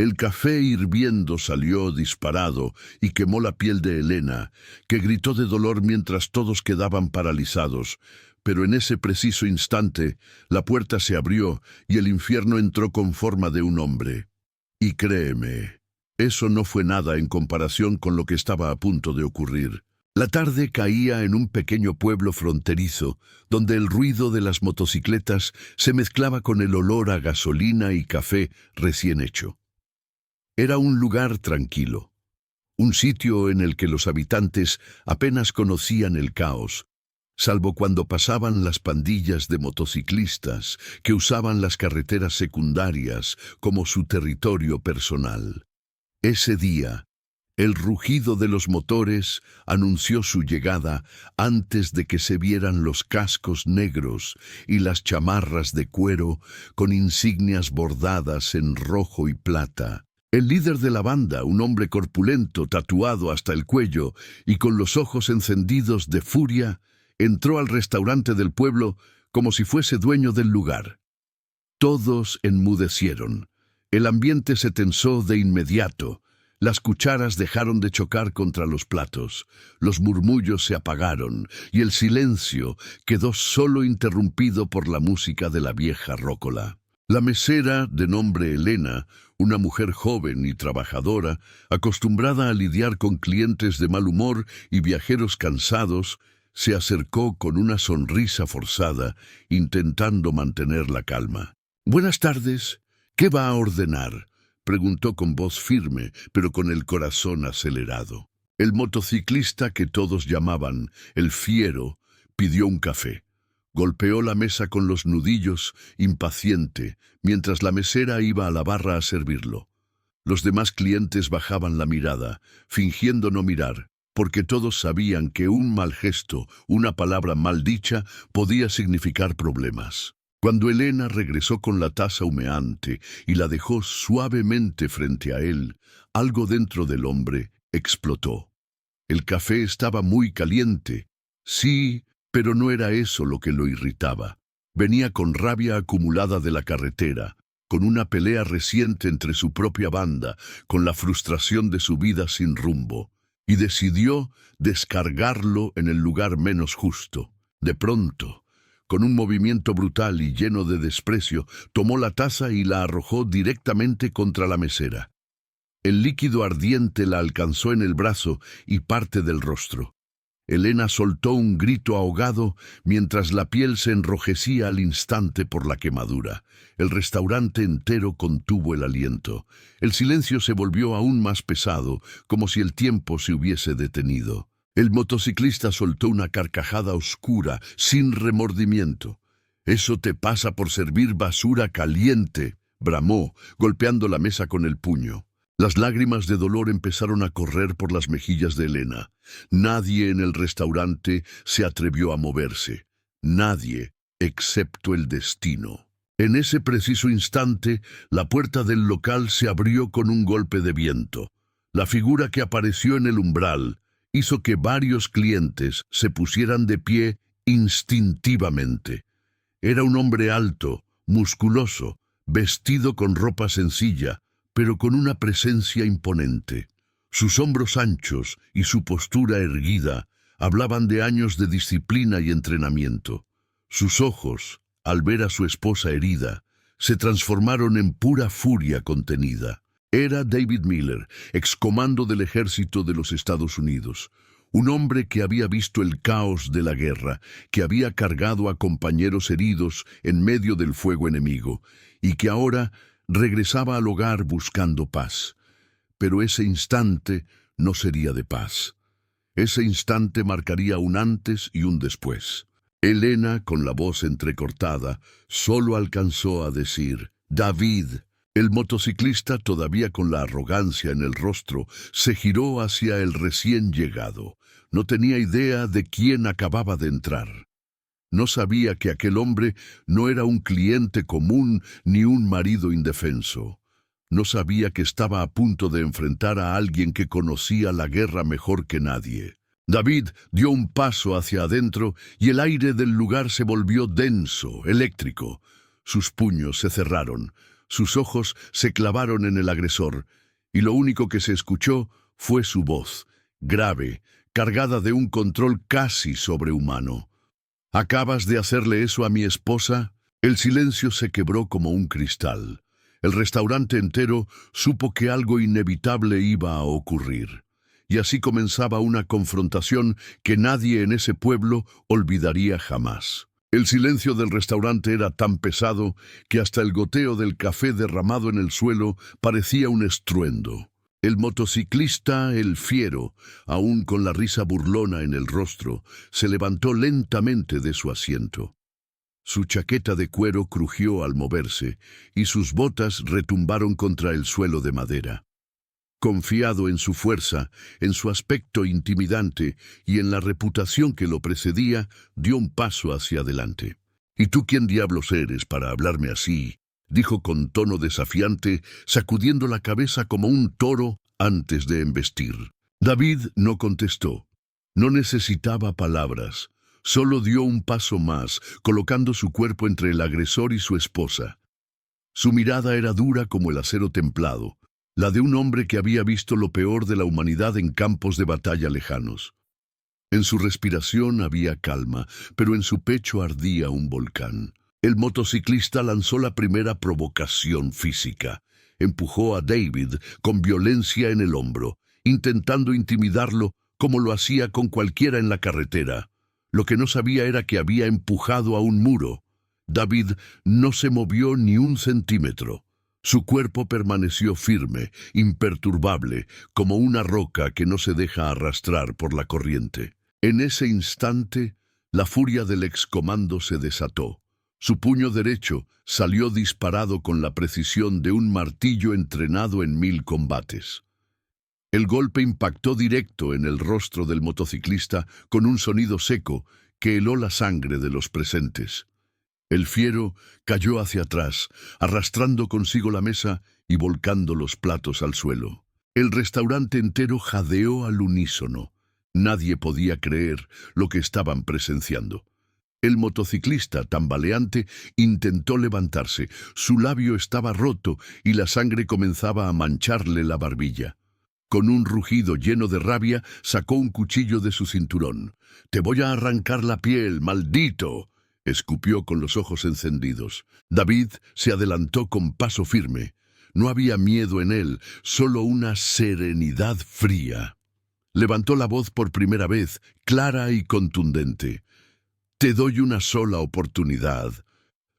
El café hirviendo salió disparado y quemó la piel de Elena, que gritó de dolor mientras todos quedaban paralizados. Pero en ese preciso instante, la puerta se abrió y el infierno entró con forma de un hombre. Y créeme, eso no fue nada en comparación con lo que estaba a punto de ocurrir. La tarde caía en un pequeño pueblo fronterizo, donde el ruido de las motocicletas se mezclaba con el olor a gasolina y café recién hecho. Era un lugar tranquilo, un sitio en el que los habitantes apenas conocían el caos, salvo cuando pasaban las pandillas de motociclistas que usaban las carreteras secundarias como su territorio personal. Ese día, el rugido de los motores anunció su llegada antes de que se vieran los cascos negros y las chamarras de cuero con insignias bordadas en rojo y plata. El líder de la banda, un hombre corpulento, tatuado hasta el cuello y con los ojos encendidos de furia, entró al restaurante del pueblo como si fuese dueño del lugar. Todos enmudecieron. El ambiente se tensó de inmediato. Las cucharas dejaron de chocar contra los platos, los murmullos se apagaron y el silencio quedó solo interrumpido por la música de la vieja rócola. La mesera, de nombre Elena, una mujer joven y trabajadora, acostumbrada a lidiar con clientes de mal humor y viajeros cansados, se acercó con una sonrisa forzada, intentando mantener la calma. «Buenas tardes. ¿Qué va a ordenar?», preguntó con voz firme, pero con el corazón acelerado. El motociclista que todos llamaban el Fiero pidió un café. Golpeó la mesa con los nudillos, impaciente, mientras la mesera iba a la barra a servirlo. Los demás clientes bajaban la mirada, fingiendo no mirar, porque todos sabían que un mal gesto, una palabra mal dicha, podía significar problemas. Cuando Elena regresó con la taza humeante y la dejó suavemente frente a él, algo dentro del hombre explotó. El café estaba muy caliente. Sí, pero no era eso lo que lo irritaba. Venía con rabia acumulada de la carretera, con una pelea reciente entre su propia banda, con la frustración de su vida sin rumbo, y decidió descargarlo en el lugar menos justo. De pronto, con un movimiento brutal y lleno de desprecio, tomó la taza y la arrojó directamente contra la mesera. El líquido ardiente la alcanzó en el brazo y parte del rostro. Elena soltó un grito ahogado mientras la piel se enrojecía al instante por la quemadura. El restaurante entero contuvo el aliento. El silencio se volvió aún más pesado, como si el tiempo se hubiese detenido. El motociclista soltó una carcajada oscura, sin remordimiento. «Eso te pasa por servir basura caliente», bramó, golpeando la mesa con el puño. Las lágrimas de dolor empezaron a correr por las mejillas de Elena. Nadie en el restaurante se atrevió a moverse. Nadie, excepto el destino. En ese preciso instante, la puerta del local se abrió con un golpe de viento. La figura que apareció en el umbral hizo que varios clientes se pusieran de pie instintivamente. Era un hombre alto, musculoso, vestido con ropa sencilla, pero con una presencia imponente. Sus hombros anchos y su postura erguida hablaban de años de disciplina y entrenamiento. Sus ojos, al ver a su esposa herida, se transformaron en pura furia contenida. Era David Miller, excomando del ejército de los Estados Unidos. Un hombre que había visto el caos de la guerra, que había cargado a compañeros heridos en medio del fuego enemigo, y que ahora regresaba al hogar buscando paz. Pero ese instante no sería de paz. Ese instante marcaría un antes y un después. Elena, con la voz entrecortada, solo alcanzó a decir: «David». El motociclista, todavía con la arrogancia en el rostro, se giró hacia el recién llegado. No tenía idea de quién acababa de entrar. No sabía que aquel hombre no era un cliente común ni un marido indefenso. No sabía que estaba a punto de enfrentar a alguien que conocía la guerra mejor que nadie. David dio un paso hacia adentro y el aire del lugar se volvió denso, eléctrico. Sus puños se cerraron. Sus ojos se clavaron en el agresor, y lo único que se escuchó fue su voz, grave, cargada de un control casi sobrehumano. «¿Acabas de hacerle eso a mi esposa?» El silencio se quebró como un cristal. El restaurante entero supo que algo inevitable iba a ocurrir. Y así comenzaba una confrontación que nadie en ese pueblo olvidaría jamás. El silencio del restaurante era tan pesado que hasta el goteo del café derramado en el suelo parecía un estruendo. El motociclista, el fiero, aún con la risa burlona en el rostro, se levantó lentamente de su asiento. Su chaqueta de cuero crujió al moverse y sus botas retumbaron contra el suelo de madera. Confiado en su fuerza, en su aspecto intimidante y en la reputación que lo precedía, dio un paso hacia adelante. «¿Y tú quién diablos eres para hablarme así?», dijo con tono desafiante, sacudiendo la cabeza como un toro antes de embestir. David no contestó. No necesitaba palabras. Solo dio un paso más, colocando su cuerpo entre el agresor y su esposa. Su mirada era dura como el acero templado, la de un hombre que había visto lo peor de la humanidad en campos de batalla lejanos. En su respiración había calma, pero en su pecho ardía un volcán. El motociclista lanzó la primera provocación física. Empujó a David con violencia en el hombro, intentando intimidarlo como lo hacía con cualquiera en la carretera. Lo que no sabía era que había empujado a un muro. David no se movió ni un centímetro. Su cuerpo permaneció firme, imperturbable, como una roca que no se deja arrastrar por la corriente. En ese instante, la furia del excomando se desató. Su puño derecho salió disparado con la precisión de un martillo entrenado en 1000 combates. El golpe impactó directo en el rostro del motociclista con un sonido seco que heló la sangre de los presentes. El fiero cayó hacia atrás, arrastrando consigo la mesa y volcando los platos al suelo. El restaurante entero jadeó al unísono. Nadie podía creer lo que estaban presenciando. El motociclista, tambaleante, intentó levantarse. Su labio estaba roto y la sangre comenzaba a mancharle la barbilla. Con un rugido lleno de rabia, sacó un cuchillo de su cinturón. «Te voy a arrancar la piel, maldito», escupió con los ojos encendidos. David se adelantó con paso firme. No había miedo en él, solo una serenidad fría. Levantó la voz por primera vez, clara y contundente. «Te doy una sola oportunidad.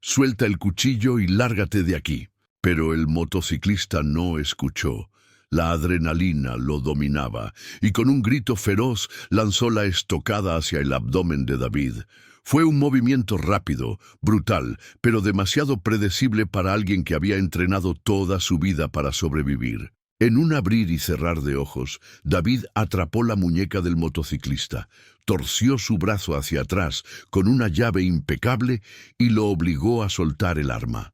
Suelta el cuchillo y lárgate de aquí». Pero el motociclista no escuchó. La adrenalina lo dominaba, y con un grito feroz lanzó la estocada hacia el abdomen de David. Fue un movimiento rápido, brutal, pero demasiado predecible para alguien que había entrenado toda su vida para sobrevivir. En un abrir y cerrar de ojos, David atrapó la muñeca del motociclista, torció su brazo hacia atrás con una llave impecable y lo obligó a soltar el arma.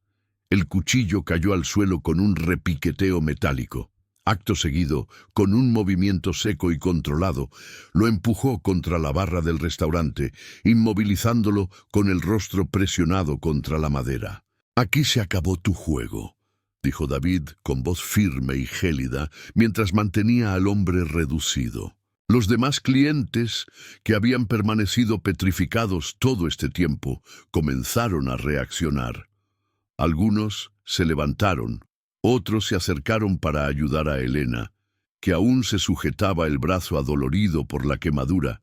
El cuchillo cayó al suelo con un repiqueteo metálico. Acto seguido, con un movimiento seco y controlado, lo empujó contra la barra del restaurante, inmovilizándolo con el rostro presionado contra la madera. «Aquí se acabó tu juego», dijo David con voz firme y gélida, mientras mantenía al hombre reducido. Los demás clientes, que habían permanecido petrificados todo este tiempo, comenzaron a reaccionar. Algunos se levantaron. Otros se acercaron para ayudar a Elena, que aún se sujetaba el brazo adolorido por la quemadura,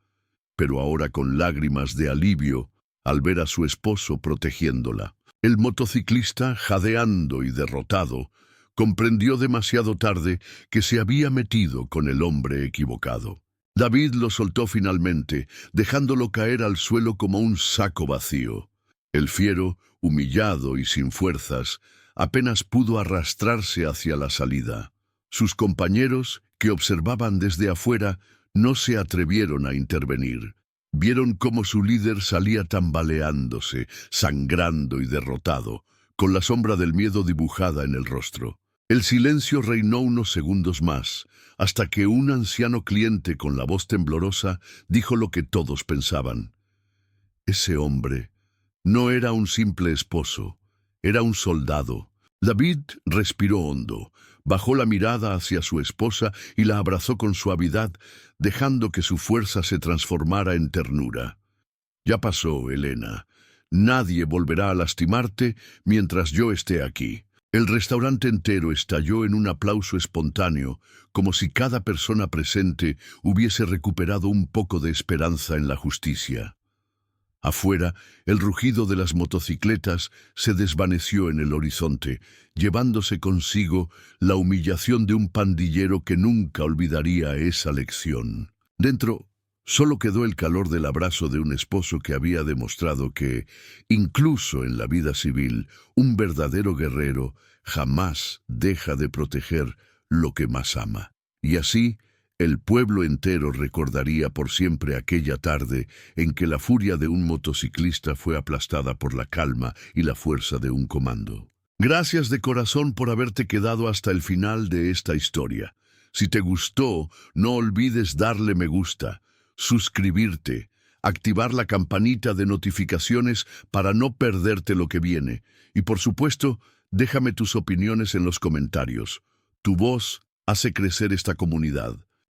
pero ahora con lágrimas de alivio al ver a su esposo protegiéndola. El motociclista, jadeando y derrotado, comprendió demasiado tarde que se había metido con el hombre equivocado. David lo soltó finalmente, dejándolo caer al suelo como un saco vacío. El fiero, humillado y sin fuerzas, apenas pudo arrastrarse hacia la salida. Sus compañeros, que observaban desde afuera, no se atrevieron a intervenir. Vieron cómo su líder salía tambaleándose, sangrando y derrotado, con la sombra del miedo dibujada en el rostro. El silencio reinó unos segundos más, hasta que un anciano cliente con la voz temblorosa dijo lo que todos pensaban. Ese hombre no era un simple esposo, era un soldado. David respiró hondo, bajó la mirada hacia su esposa y la abrazó con suavidad, dejando que su fuerza se transformara en ternura. Ya pasó, Elena. Nadie volverá a lastimarte mientras yo esté aquí. El restaurante entero estalló en un aplauso espontáneo, como si cada persona presente hubiese recuperado un poco de esperanza en la justicia. Afuera, el rugido de las motocicletas se desvaneció en el horizonte, llevándose consigo la humillación de un pandillero que nunca olvidaría esa lección. Dentro, solo quedó el calor del abrazo de un esposo que había demostrado que, incluso en la vida civil, un verdadero guerrero jamás deja de proteger lo que más ama. Y así, el pueblo entero recordaría por siempre aquella tarde en que la furia de un motociclista fue aplastada por la calma y la fuerza de un comando. Gracias de corazón por haberte quedado hasta el final de esta historia. Si te gustó, no olvides darle me gusta, suscribirte, activar la campanita de notificaciones para no perderte lo que viene. Y por supuesto, déjame tus opiniones en los comentarios. Tu voz hace crecer esta comunidad.